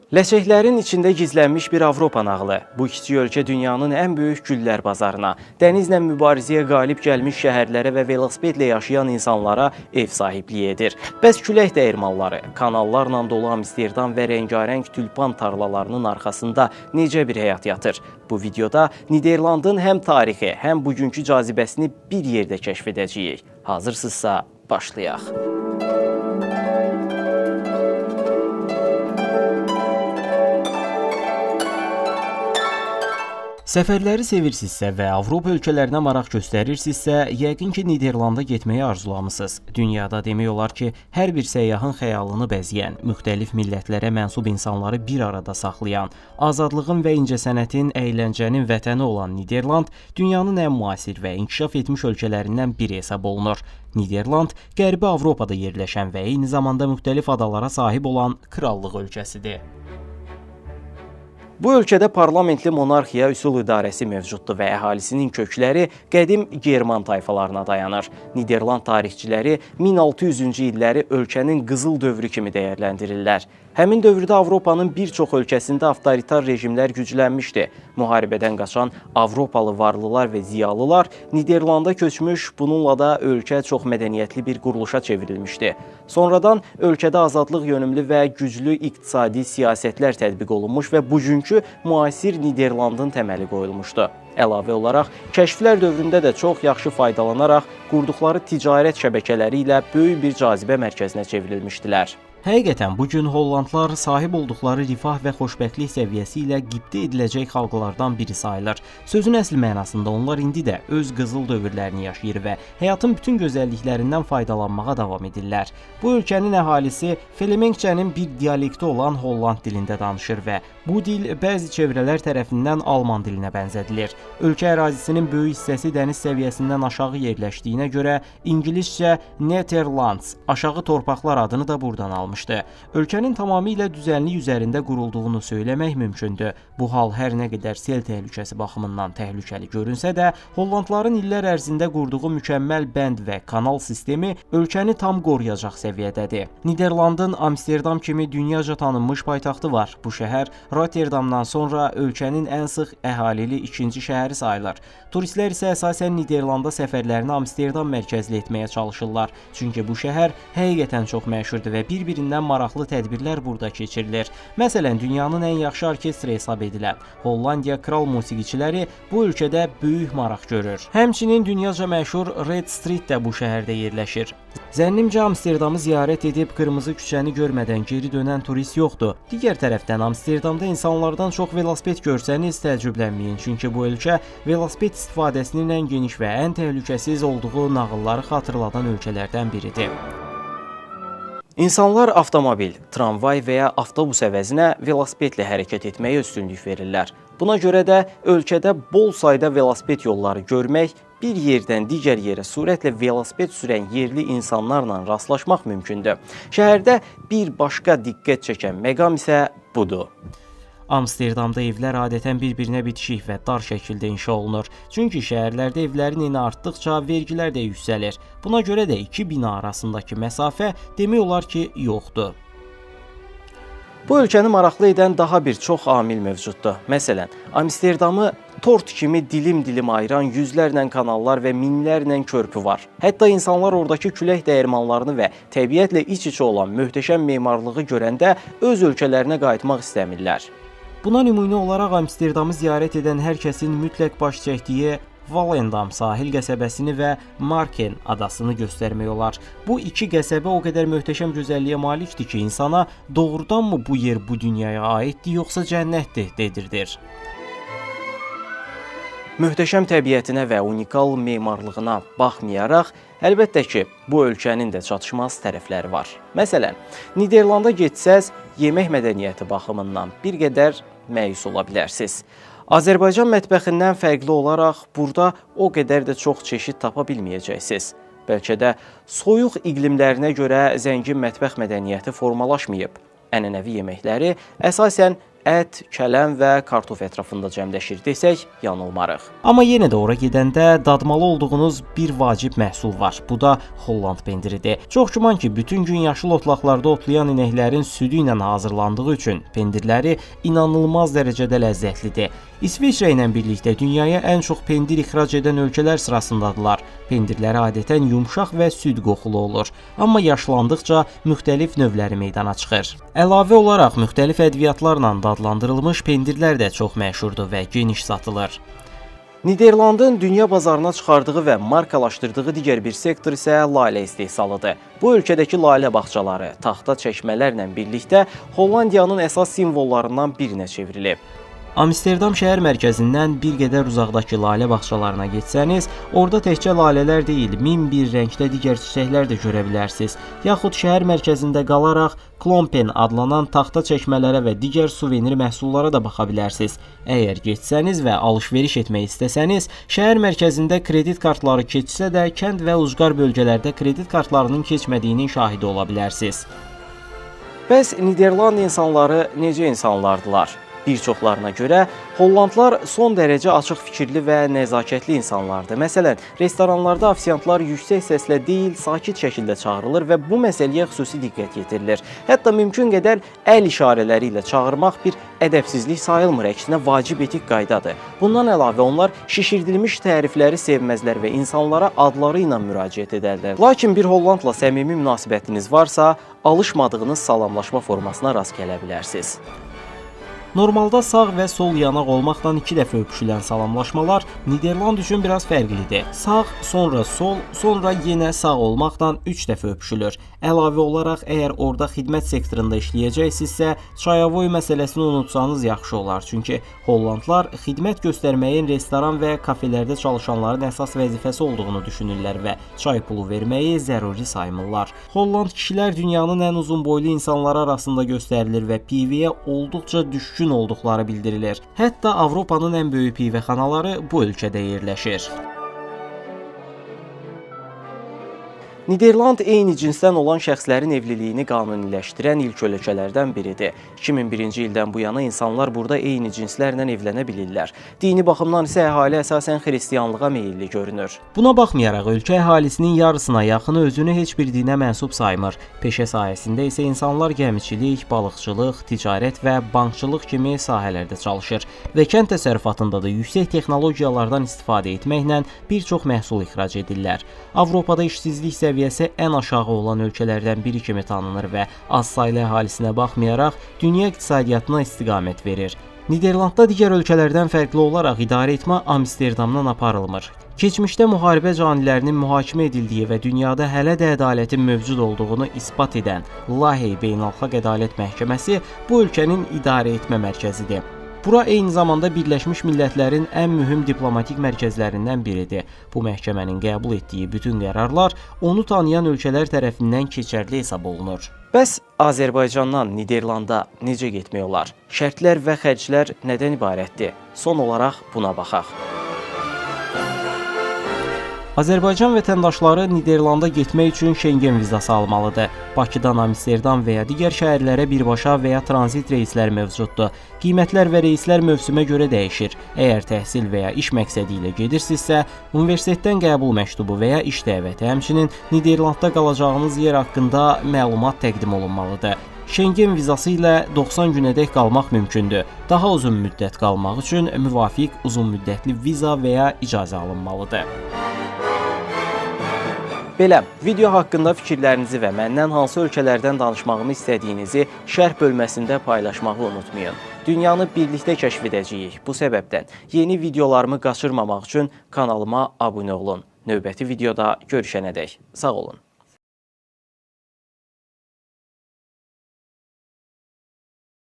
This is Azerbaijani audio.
Ləçəklərin içində gizlənmiş bir Avropa nağılı. Bu kiçik ölkə dünyanın ən böyük güllər bazarına, dənizlə mübarizəyə qalib gəlmiş şəhərlərə və velosipedlə yaşayan insanlara ev sahibliyi edir. Bəs külək dəyirmanları, kanallarla dolu Amsterdam və rəngarəng tülpan tarlalarının arxasında necə bir həyat yatır? Bu videoda Niderlandın həm tarixi, həm bugünkü cazibəsini bir yerdə kəşf edəcəyik. Hazırsınızsa, başlayaq. Səfərləri sevirsinizsə və Avropa ölkələrinə maraq göstərirsinizsə, yəqin ki, Niderlanda getməyi arzulamısınız. Dünyada demək olar ki, hər bir səyyahın xəyalını bəzəyən, müxtəlif millətlərə mənsub insanları bir arada saxlayan, azadlığın və incəsənətin, əyləncənin vətəni olan Niderland dünyanın ən müasir və inkişaf etmiş ölkələrindən biri hesab olunur. Niderland, Qərbi Avropada yerləşən və eyni zamanda müxtəlif adalara sahib olan krallıq ölkəsidir. Bu ölkədə parlamentli monarxiya üsul idarəsi mövcuddur və əhalisinin kökləri qədim German tayfalarına dayanır. Niderland tarixçiləri 1600-cü illəri ölkənin qızıl dövrü kimi dəyərləndirirlər. Həmin dövrdə Avropanın bir çox ölkəsində avtoritar rejimlər güclənmişdi. Müharibədən qaçan Avropalı varlılar və ziyalılar Niderlanda köçmüş, bununla da ölkə çox mədəniyyətli bir quruluşa çevrilmişdi. Sonradan ölkədə azadlıq yönümlü və güclü iqtisadi siyasətlər tətbiq olunmuş və bugünkü müasir Niderlandın təməli qoyulmuşdu. Əlavə olaraq, kəşflər dövründə də çox yaxşı faydalanaraq qurduqları ticarət şəbəkələri ilə böyük bir cazibə mərkəzinə çevrilmişdilər. Həqiqətən, bugün Hollandlar sahib olduqları rifah və xoşbəxtlik səviyyəsi ilə qibtə ediləcək xalqlardan biri sayılır. Sözün əsl mənasında onlar indi də öz qızıl dövrlərini yaşayır və həyatın bütün gözəlliklərindən faydalanmağa davam edirlər. Bu ölkənin əhalisi Flemenkçənin bir dialekti olan Holland dilində danışır və bu dil bəzi çevrələr tərəfindən Alman dilinə bənzədilir. Ölkə ərazisinin böyük hissəsi dəniz səviyyəsindən aşağı yerləşdiyinə görə İngiliscə Nederlands, aşağı torpaqlar adını da buradan almışdı. Ölkənin tamamilə düzənlik üzərində qurulduğunu söyləmək mümkündür. Bu hal hər nə qədər sel təhlükəsi baxımından təhlükəli görünsə də, Hollandların illər ərzində qurduğu mükəmməl bənd və kanal sistemi ölkəni tam qoruyacaq səviyyədədir. Niderlandın Amsterdam kimi dünyaca tanınmış paytaxtı var. Bu şəhər Rotterdamdan sonra ölkənin ən sıx əhalili ikinci şəhəri sayılır. Turistlər isə əsasən Niderlanda səfərlərini Amsterdam mərkəzli etməyə çalışırlar. Çünki bu şəhər həqiqətən çox məşhurdur və bir-birindən maraqlı tədbirlər burada keçirilir. Məsələn, dünyanın ən yaxşı orkestri hesab edilən Hollandiya kral musiqiçiləri bu ölkədə böyük maraq görür. Həmçinin dünyaca məşhur Red Street də bu şəhərdə yerləşir. Zənnimcə Amsterdamı ziyarət edib qırmızı küçəni görmədən geri dönən turist yoxdur. Digər tərəfdən Amsterdamda insanlardan çox velosiped görsəniz təəccüblənməyin, çünki bu ölkə velosiped istifadəsinin ən geniş və ən təhlükəsiz olduğu nağılları xatırladan ölkələrdən biridir. İnsanlar avtomobil, tramvay və ya avtobus əvəzinə velosipedlə hərəkət etməyə üstünlük verirlər. Buna görə də ölkədə bol sayda velosiped yolları görmək, bir yerdən digər yerə sürətlə velosiped sürən yerli insanlarla rastlaşmaq mümkündür. Şəhərdə bir başqa diqqət çəkən məqam isə budur. Amsterdamda evlər adətən bir-birinə bitişik və dar şəkildə inşa olunur. Çünki şəhərlərdə evlərin eni artdıqca vergilər də yüksəlir. Buna görə də iki bina arasındakı məsafə demək olar ki, yoxdur. Bu ölkəni maraqlı edən daha bir çox amil mövcuddur. Məsələn, Amsterdamı tort kimi dilim-dilim ayıran yüzlərlə kanallar və minlərlə körpü var. Hətta insanlar oradakı külək dəyirmanlarını və təbiətlə iç-içə olan möhtəşəm memarlığı görəndə öz ölkələrinə qayıtmaq istəmirlər. Buna nümunə olaraq Amsterdamı ziyarət edən hər kəsin mütləq baş çəkdiyi Volendam sahil qəsəbəsini və Marken adasını göstərmək olar. Bu iki qəsəbə o qədər möhtəşəm gözəlliyə malikdir ki, insana doğrudanmı bu yer bu dünyaya aiddir, yoxsa cənnətdir dedirdir. Möhtəşəm təbiətinə və unikal memarlığına baxmayaraq, əlbəttə ki, bu ölkənin də çatışmaz tərəfləri var. Məsələn, Niderlanda getsəz, yemək mədəniyyəti baxımından bir qədər məyus ola bilərsiniz. Azərbaycan mətbəxindən fərqli olaraq burada o qədər də çox çeşid tapa bilməyəcəksiniz. Bəlkə də soyuq iqlimlərinə görə zəngin mətbəx mədəniyyəti formalaşmayıb. Ənənəvi yeməkləri əsasən ət, kələm və kartof ətrafında cəmləşir desək, yanılmarıq. Amma yenə də ora gedəndə dadmalı olduğunuz bir vacib məhsul var. Bu da Holland pendiridir. Çox güman ki, bütün gün yaşıl otlaqlarda otlayan inəklərin südü ilə hazırlandığı üçün pendirləri inanılmaz dərəcədə ləzzətlidir. İsveçrə ilə birlikdə dünyaya ən çox pendir ixrac edən ölkələr sırasındadılar. Pendirləri adətən yumşaq və süd qoxulu olur, amma yaşlandıqca müxtəlif növləri meydana çıxır. Əlavə olaraq müxtəlif ədviyyatlarla dadlandırılmış pendirlər də çox məşhurdur və geniş satılır. Niderlandın dünya bazarına çıxardığı və markalaşdırdığı digər bir sektor isə lalə istehsalıdır. Bu ölkədəki lalə bağçaları taxta çəkmələrlə birlikdə Hollandiyanın əsas simvollarından birinə çevrilib. Amsterdam şəhər mərkəzindən bir qədər uzaqdakı lalə bağçalarına getsəniz, orada təkcə lalələr deyil, min bir rəngdə digər çiçəklər də görə bilərsiniz. Yaxud şəhər mərkəzində qalaraq Klompen adlanan taxta çəkmələrə və digər suvenir məhsullara da baxa bilərsiniz. Əgər getsəniz və alış-veriş etmək istəsəniz, şəhər mərkəzində kredit kartları keçsə də, kənd və ucqar bölgələrdə kredit kartlarının keçmədiyinin şahidi ola bilərsiniz. Bəs Niderland insanları necə insanlardılar? Bir çoxlarına görə Hollandlar son dərəcə açıq fikirli və nəzakətli insanlardır. Məsələn, restoranlarda ofisiantlar yüksək səslə deyil, sakit şəkildə çağırılır və bu məsələyə xüsusi diqqət yetirilir. Hətta mümkün qədər əl işarələri ilə çağırmaq bir ədəbsizlik sayılmır, əksinə vacib etik qaydadır. Bundan əlavə onlar şişirdilmiş tərifləri sevməzlər və insanlara adları ilə müraciət edərlər. Lakin bir Hollandla səmimi münasibətiniz varsa, alışmadığınız salamlaşma formasına rast gələ bilərsiniz. Normalda sağ və sol yanaq olmaqla 2 dəfə öpüşülən salamlaşmalar Niderland üçün biraz fərqlidir. Sağ, sonra sol, sonra yenə sağ olmaqla 3 dəfə öpüşülür. Əlavə olaraq, əgər orada xidmət sektorunda işləyəcəksinizsə, çayavoy məsələsini unutsanız yaxşı olar. Çünki Hollandlar xidmət göstərməyin restoran və kafelərdə çalışanların əsas vəzifəsi olduğunu düşünürlər və çay pulu verməyi zəruri saymırlar. Holland kişilər dünyanın ən uzun boylu insanları arasında göstərilir və pivəyə olduqca düşkün olduqları bildirilir. Hətta Avropanın ən böyük pivəxanaları bu ölkədə yerləşir. Niderland eyni cinsdən olan şəxslərin evliliyini qanuniləşdirən ilk ölkələrdən biridir. 2001-ci ildən bu yana insanlar burada eyni cinslərlə evlənə bilirlər. Dini baxımdan isə əhali əsasən xristianlığa meyilli görünür. Buna baxmayaraq, ölkə əhalisinin yarısına yaxını özünü heç bir dinə mənsub saymır. Peşə sahəsində isə insanlar gəmiçilik, balıqçılıq, ticarət və bankçılıq kimi sahələrdə çalışır və kənd təsərrüfatında da yüksək texnologiyalardan istifadə etməklə bir çox məhsul ixrac edirlər. Avropada işsizlik səviyyəsi ən aşağı olan ölkələrdən biri kimi tanınır və az saylı əhalisinə baxmayaraq dünya iqtisadiyyatına istiqamət verir. Niderlandda digər ölkələrdən fərqli olaraq idarəetmə Amsterdamdan aparılmır. Keçmişdə müharibə canilərinin mühakimə edildiyi və dünyada hələ də ədalətin mövcud olduğunu isbat edən Lahey Beynəlxalq Ədalət Məhkəməsi bu ölkənin idarəetmə mərkəzidir. Bura eyni zamanda Birləşmiş Millətlərin ən mühüm diplomatik mərkəzlərindən biridir. Bu məhkəmənin qəbul etdiyi bütün qərarlar onu tanıyan ölkələr tərəfindən keçərli hesab olunur. Bəs Azərbaycandan Niderlanda necə getmək olar? Şərtlər və xərclər nədən ibarətdir? Son olaraq buna baxaq. Azərbaycan vətəndaşları Niderlanda getmək üçün Şengen vizası almalıdır. Bakıdan Amsterdam və ya digər şəhərlərə birbaşa və ya tranzit reyslər mövcuddur. Qiymətlər və reyslər mövsümə görə dəyişir. Əgər təhsil və ya iş məqsədi ilə gedirsinizsə, universitetdən qəbul məktubu və ya iş dəvəti, həmçinin Niderlandda qalacağınız yer haqqında məlumat təqdim olunmalıdır. Şengen vizası ilə 90 günədək qalmaq mümkündür. Daha uzun müddət qalmaq üçün müvafiq uzun müddətli viza və ya icazə alınmalıdır. Belə, video haqqında fikirlərinizi və məndən hansı ölkələrdən danışmağımı istədiyinizi şərh bölməsində paylaşmağı unutmayın. Dünyanı birlikdə kəşf edəcəyik. Bu səbəbdən yeni videolarımı qaçırmamaq üçün kanalıma abunə olun. Növbəti videoda görüşənədək sağ olun.